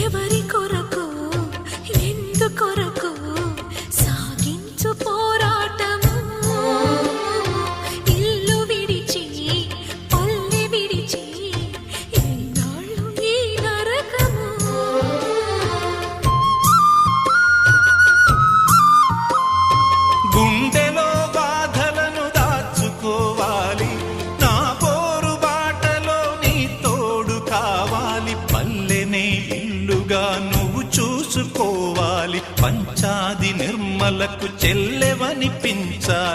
ఎవరి కొరకు ఎందుకొరకు సాగించు పోరాటము ఇల్లు విడిచి పల్లె విడిచి ఎన్నాళ్ళు ఈ నరకము గుండెలో బాధలను దాచుకోవాలి నా పోరు బాటలో నీ తోడు కావాలి పల్లెనే ఇల్లుగా నువ్వు చూసుకోవాలి పంచాది నిర్మలకు చెల్లెవనిపించాలి